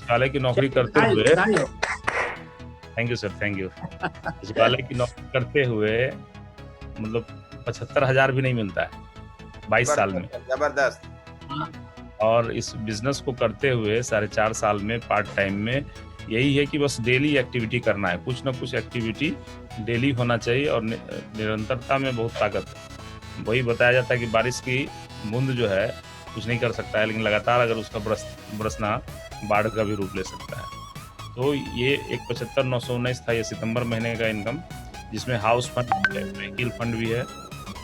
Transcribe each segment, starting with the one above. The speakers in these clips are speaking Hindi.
सचिवालय की नौकरी करते हुए, thank you sir, thank you. सचिवालय की नौकरी करते हुए मतलब 75,000 भी नहीं मिलता है 22 साल में। जबरदस्त। और इस बिजनेस को करते हुए 4.5 साल में पार्ट टाइम में यही है कि बस डेली एक्टिविटी करना है, कुछ ना कुछ एक्टिविटी डेली होना चाहिए और निरंतरता में बहुत ताकत है। वही बताया जाता है कि बारिश की बूंद जो है कुछ नहीं कर सकता है, लेकिन लगातार अगर उसका बरसना बाढ़ का भी रूप ले सकता है। तो ये एक 75,919 था ये सितंबर महीने का इनकम, जिसमें हाउस फंड है, व्हीकल फंड भी है,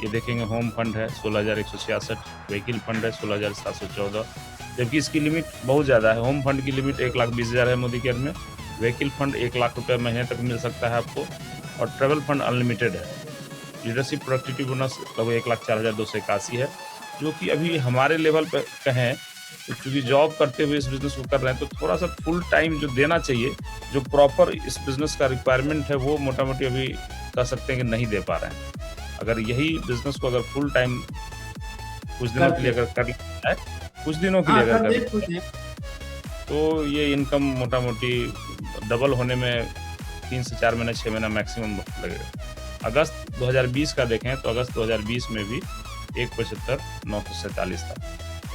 ये देखेंगे होम फंड है 16,166, व्हीकल फंड है 16,714, जबकि इसकी लिमिट बहुत ज़्यादा है। होम फंड की लिमिट 1,20,000 है मोदी केयर में, व्हीकल फंड 1 लाख रुपये महीने तक मिल सकता है आपको, और ट्रैवल फंड अनलिमिटेड है। लीडरशिप प्रोडक्टिविटी बोनस लगभग 1,04,281 है, जो कि अभी हमारे लेवल पर कहें तो क्योंकि जॉब करते हुए इस बिज़नेस को कर रहे हैं तो थोड़ा सा फुल टाइम जो देना चाहिए, जो प्रॉपर इस बिज़नेस का रिक्वायरमेंट है, वो मोटा-मोटी अभी कह सकते हैं कि नहीं दे पा रहे हैं। अगर यही बिज़नेस को अगर फुल टाइम कुछ दिनों के लिए अगर कर लिया जाए, कुछ दिनों के लिए अगर कर लिया तो ये इनकम मोटा-मोटी डबल होने में 3 से 4 महीने, 6 महीना मैक्सिमम वक्त लगेगा। अगस्त 2020 का देखें तो अगस्त 2020 में भी 1,75,947 था।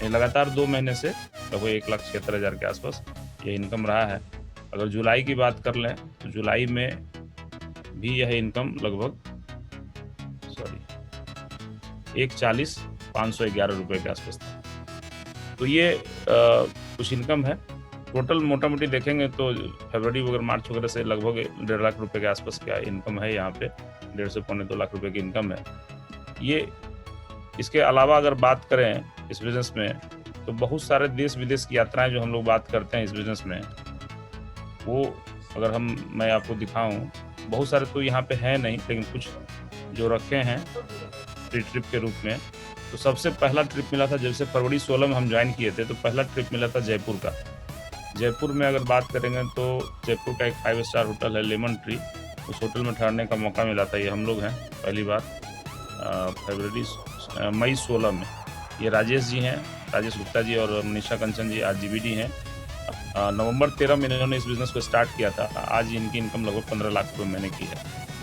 लगातार 2 महीने से लगभग 1,76,000 के आसपास ये इनकम रहा है। अगर जुलाई की बात कर लें तो जुलाई में भी यह इनकम लगभग 1,40,511 रुपये के आसपास था। तो ये कुछ इनकम है। टोटल मोटा-मोटी देखेंगे तो फरवरी वगैरह मार्च वगैरह से लगभग 1.5 लाख रुपए के आसपास का इनकम है यहाँ पे, 1.5 से पौने 2 लाख रुपए की इनकम है। ये इसके अलावा अगर बात करें इस बिज़नेस में तो बहुत सारे देश-विदेश की यात्राएं जो हम लोग बात करते हैं इस बिज़नेस में, वो अगर मैं आपको दिखाऊं, बहुत सारे तो यहाँ पे हैं नहीं, लेकिन कुछ जो रखे हैं फ्री ट्रिप के रूप में। तो सबसे पहला ट्रिप मिला था जैसे फरवरी 16 में हम ज्वाइन किए थे, तो पहला ट्रिप मिला था जयपुर का। जयपुर में अगर बात करेंगे तो जयपुर का एक 5 स्टार होटल है लेमन ट्री, उस होटल में ठहरने का मौका मिला था। ये हम लोग हैं पहली बार मई 16 में। ये राजेश जी हैं, राजेश गुप्ता जी और मनीषा कंचन जी RGBD हैं। नवंबर 13 में इन्होंने इस बिज़नेस को स्टार्ट किया था। आज इनकी इनकम लगभग 15 लाख रुपये महीने की है।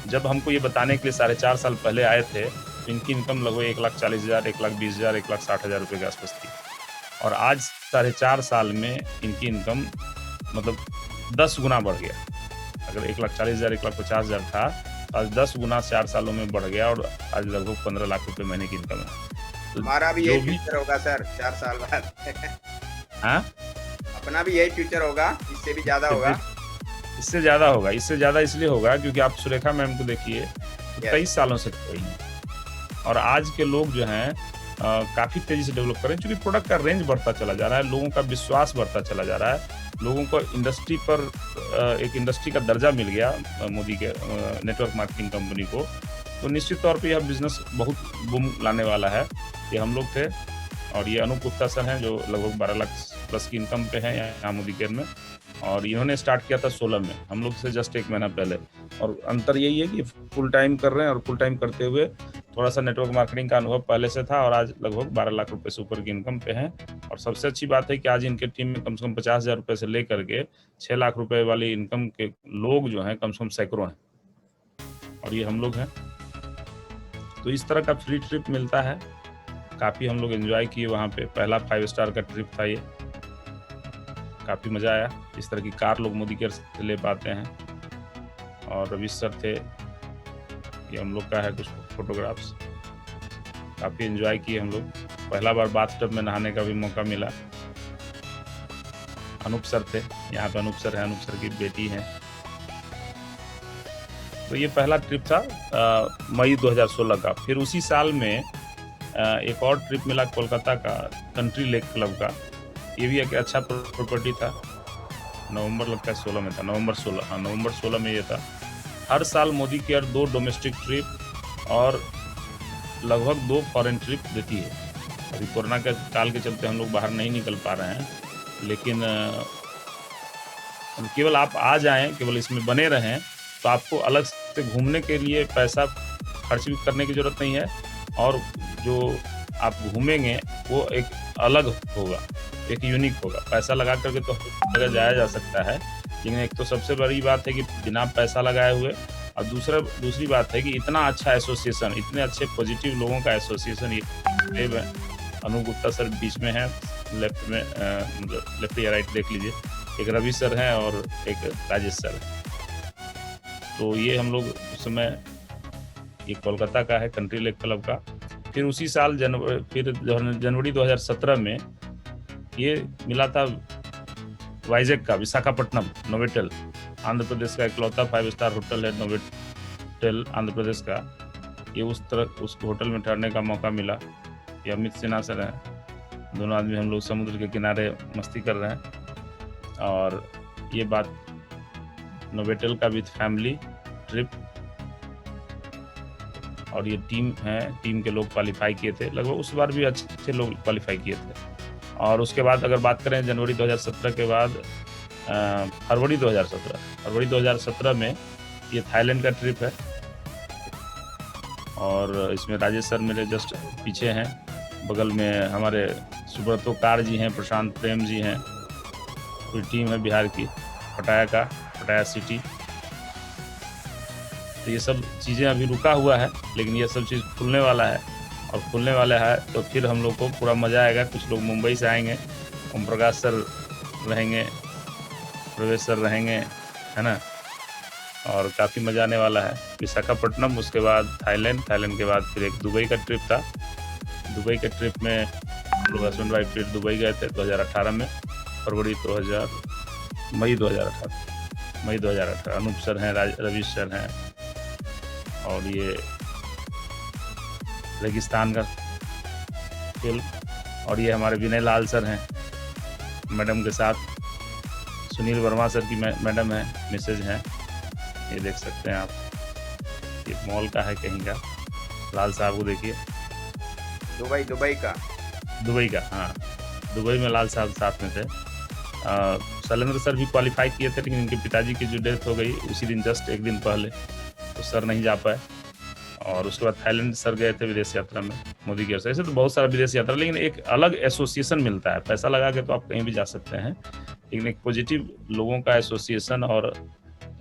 जब हमको ये बताने के लिए 4.5 साल पहले आए थे तो इनकी इनकम लगभग 1,40,000, 1,20,000, 1,60,000 रुपये के आसपास थी, और आज 4.5 साल में इनकी इनकम मतलब 10 गुना बढ़ गया। अगर 1,40,000, 1,50,000 था, आज 10 गुना 4 सालों में बढ़ गया और आज लगभग 15 लाख रुपये महीने की इनकम है। तो हमारा भी यही फ्यूचर होगा सर 4 साल बाद। हाँ, अपना भी यही फ्यूचर होगा, इससे भी ज़्यादा होगा। इससे ज़्यादा होगा, इससे ज़्यादा इसलिए होगा क्योंकि आप सुरेखा मैम को देखिए, 23 सालों से कर रही हैं, और आज के लोग जो हैं काफ़ी तेज़ी से डेवलप कर रहे हैं, क्योंकि प्रोडक्ट का रेंज बढ़ता चला जा रहा है, लोगों का विश्वास बढ़ता चला जा रहा है, लोगों को इंडस्ट्री पर एक इंडस्ट्री का दर्जा मिल गया मोदी के नेटवर्क मार्केटिंग कंपनी को। तो निश्चित तौर पे यह बिज़नेस बहुत बूम लाने वाला है। ये हम लोग थे, और ये अनूप गुप्ता सर हैं जो लगभग 12 लाख प्लस की इनकम पे हैं यहाँ मोदी केयर में, और इन्होंने स्टार्ट किया था 16 में, हम लोग से जस्ट 1 महीना पहले। और अंतर यही है कि फुल टाइम कर रहे हैं, और फुल टाइम करते हुए थोड़ा सा नेटवर्क मार्केटिंग का अनुभव पहले से था, और आज लगभग 12 लाख रुपए से ऊपर की इनकम पे हैं। और सबसे अच्छी बात है कि आज इनके टीम में कम से कम 50,000 रुपये से लेकर के 6 लाख रुपए वाली इनकम के लोग जो हैं कम से कम सैकड़ों हैं, और ये हम लोग हैं। तो इस तरह का फ्री ट्रिप मिलता है, काफ़ी हम लोग एंजॉय किए वहाँ पे। पहला 5 स्टार का ट्रिप था ये, काफ़ी मज़ा आया। इस तरह की कार लोग मोदी केयर से ले पाते हैं। और रवि सर थे, ये हम लोग का है कुछ फोटोग्राफ्स, काफ़ी एंजॉय किए हम लोग। पहला बार बाथटब में नहाने का भी मौका मिला। अनूप सर थे, यहाँ पे अनूप सर हैं, अनूप सर की बेटी हैं। तो ये पहला ट्रिप था मई 2016 का। फिर उसी साल में एक और ट्रिप मिला कोलकाता का, कंट्री लेक क्लब का। ये भी एक अच्छा प्रॉपर्टी था। नवंबर लगता है 16 में था, नवंबर 16, हाँ नवंबर 16 में ये था। हर साल मोदी केयर 2 डोमेस्टिक ट्रिप और लगभग 2 फॉरेन ट्रिप देती है। अभी कोरोना के काल के चलते हम लोग बाहर नहीं निकल पा रहे हैं, लेकिन केवल आप आ जाएं, केवल इसमें बने रहें, तो आपको अलग से घूमने के लिए पैसा खर्च भी करने की ज़रूरत नहीं है, और जो आप घूमेंगे वो एक अलग होगा, एक यूनिक होगा। पैसा लगा करके तो हर जगह जाया जा सकता है, लेकिन एक तो सबसे बड़ी बात है कि बिना पैसा लगाए हुए, और दूसरी बात है कि इतना अच्छा एसोसिएशन, इतने अच्छे पॉजिटिव लोगों का एसोसिएशन ये देव है। अनूप गुप्ता सर बीच में हैं, लेफ्ट में मतलब लेफ्ट या राइट देख लीजिए, एक रवि सर हैं और एक राजेश सर हैं। तो ये हम लोग उस समय, ये कोलकाता का है, कंट्री लेक क्लब का। फिर उसी साल जनवरी 2017 में ये मिला था वाइजैक का, विशाखापट्टनम नोवेटेल, आंध्र प्रदेश का इकलौता 5 स्टार होटल है नोवेटेल आंध्र प्रदेश का। ये उस होटल में ठहरने का मौका मिला। ये अमित सिन्हा सर हैं, दोनों आदमी हम लोग समुद्र के किनारे मस्ती कर रहे हैं। और ये बात नोवेटेल का विथ फैमिली ट्रिप, और ये टीम है, टीम के लोग क्वालिफाई किए थे, लगभग उस बार भी अच्छे लोग क्वालिफाई किए थे। और उसके बाद अगर बात करें जनवरी 2017 के बाद फरवरी 2017 में ये थाईलैंड का ट्रिप है, और इसमें राजेश सर मेरे जस्ट पीछे हैं, बगल में हमारे सुब्रतो कार जी हैं, प्रशांत प्रेम जी हैं, पूरी टीम है बिहार की, पटाया सिटी। तो ये सब चीज़ें अभी रुका हुआ है, लेकिन ये सब चीज़ खुलने वाला है, और खुलने वाला है तो फिर हम लोग को पूरा मज़ा आएगा। कुछ लोग मुंबई से आएंगे, ओम प्रकाश सर रहेंगे, प्रवेश सर रहेंगे, है ना, और काफ़ी मज़ा आने वाला है। विशाखापट्टनम, उसके बाद थाईलैंड के बाद फिर एक दुबई का ट्रिप था। दुबई के ट्रिप में हम लोग हस्बैंड वाइफ फिर दुबई गए थे 2018 में, मई 2018। अनूप सर हैं, रवि सर हैं, और ये रेगिस्तान का फिल्म, और ये हमारे विनय लाल सर हैं मैडम के साथ, सुनील वर्मा सर की मैडम है, मिसेज हैं, ये देख सकते हैं आप, ये मॉल का है कहीं का, लाल साहब को देखिए, दुबई का, हाँ, दुबई में लाल साहब साथ में थे। शैलेंद्र सर भी क्वालिफाई किए थे, लेकिन इनके पिताजी की जो डेथ हो गई उसी दिन, जस्ट एक दिन पहले, तो सर नहीं जा पाए। और उसके बाद थाईलैंड सर गए थे विदेश यात्रा में मोदी केयर से। ऐसे तो बहुत सारा विदेश यात्रा, लेकिन एक अलग एसोसिएशन मिलता है। पैसा लगा के तो आप कहीं भी जा सकते हैं, लेकिन एक पॉजिटिव लोगों का एसोसिएशन और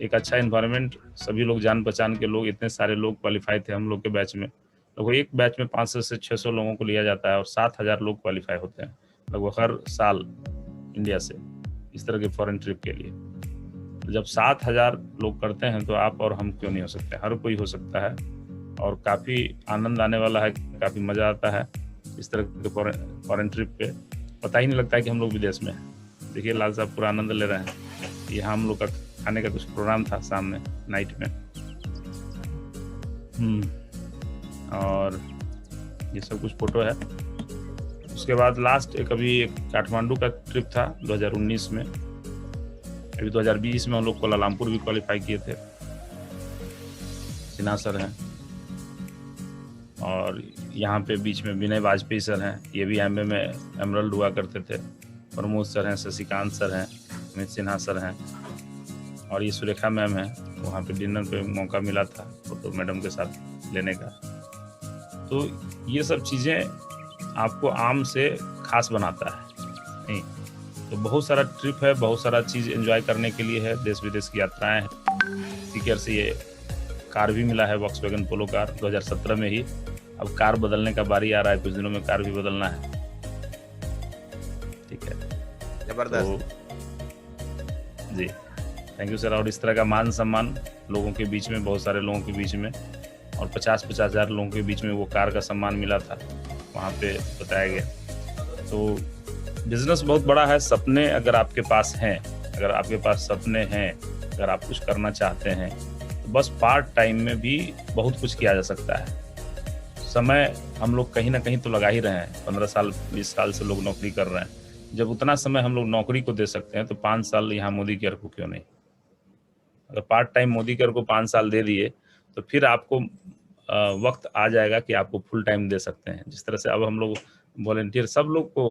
एक अच्छा इन्वायरमेंट, सभी लोग जान पहचान के लोग, इतने सारे लोग क्वालिफाई थे हम लोग के बैच में। लगभग एक बैच में 500 से 600 लोगों को लिया जाता है, और 7000 लोग क्वालिफाई होते हैं लगभग हर साल इंडिया से इस तरह के फॉरेन ट्रिप के लिए। तो जब 7000 लोग करते हैं तो आप और हम क्यों नहीं हो सकते, हर कोई हो सकता है। और काफ़ी आनंद आने वाला है, काफ़ी मज़ा आता है इस तरह के फॉरेन ट्रिप पे। पता ही नहीं लगता है कि हम लोग विदेश में हैं। देखिए लाल साहब पूरा आनंद ले रहे हैं। यहाँ हम लोग का खाने का कुछ प्रोग्राम था शाम में, नाइट में। और ये सब कुछ फ़ोटो है। उसके बाद लास्ट एक काठमांडू का ट्रिप था 2019 में। अभी 2020 में हम लोग कोलालमपुर भी क्वालिफाई किए थे। सिन्हा सर हैं, और यहाँ पे बीच में विनय वाजपेयी सर हैं, ये भी एमए में एमरल्ड हुआ करते थे। प्रमोद सर हैं, शशिकांत सर हैं, अमित सिन्हा सर हैं, और ये सुरेखा मैम है। वहाँ पे डिनर पे मौका मिला था फोटो मैडम के साथ लेने का। तो ये सब चीज़ें आपको आम से खास बनाता है नहीं। तो बहुत सारा ट्रिप है, बहुत सारा चीज़ एंजॉय करने के लिए है, देश विदेश की यात्राएं हैं। सीकर से ये कार भी मिला है, वॉक्सवैगन पोलो कार 2017 में ही। अब कार बदलने का बारी आ रहा है, कुछ दिनों में कार भी बदलना है। ठीक है, जबरदस्त। तो जी थैंक यू सर। और इस तरह का मान सम्मान लोगों के बीच में, बहुत सारे लोगों के बीच में, और 50-50 हज़ार लोगों के बीच में वो कार का सम्मान मिला था, वहाँ पे बताया गया। तो बिजनेस बहुत बड़ा है। सपने अगर आपके पास हैं, अगर आपके पास सपने हैं, अगर आप कुछ करना चाहते हैं, तो बस पार्ट टाइम में भी बहुत कुछ किया जा सकता है। समय हम लोग कहीं ना कहीं तो लगा ही रहे हैं। 15 साल 20 साल से लोग नौकरी कर रहे हैं। जब उतना समय हम लोग नौकरी को दे सकते हैं, तो 5 साल यहाँ मोदी केयर को क्यों नहीं। अगर पार्ट टाइम मोदी केयर को 5 साल दे दिए, तो फिर आपको वक्त आ जाएगा कि आपको फुल टाइम दे सकते हैं। जिस तरह से अब हम लोग वॉलंटियर सब लोग को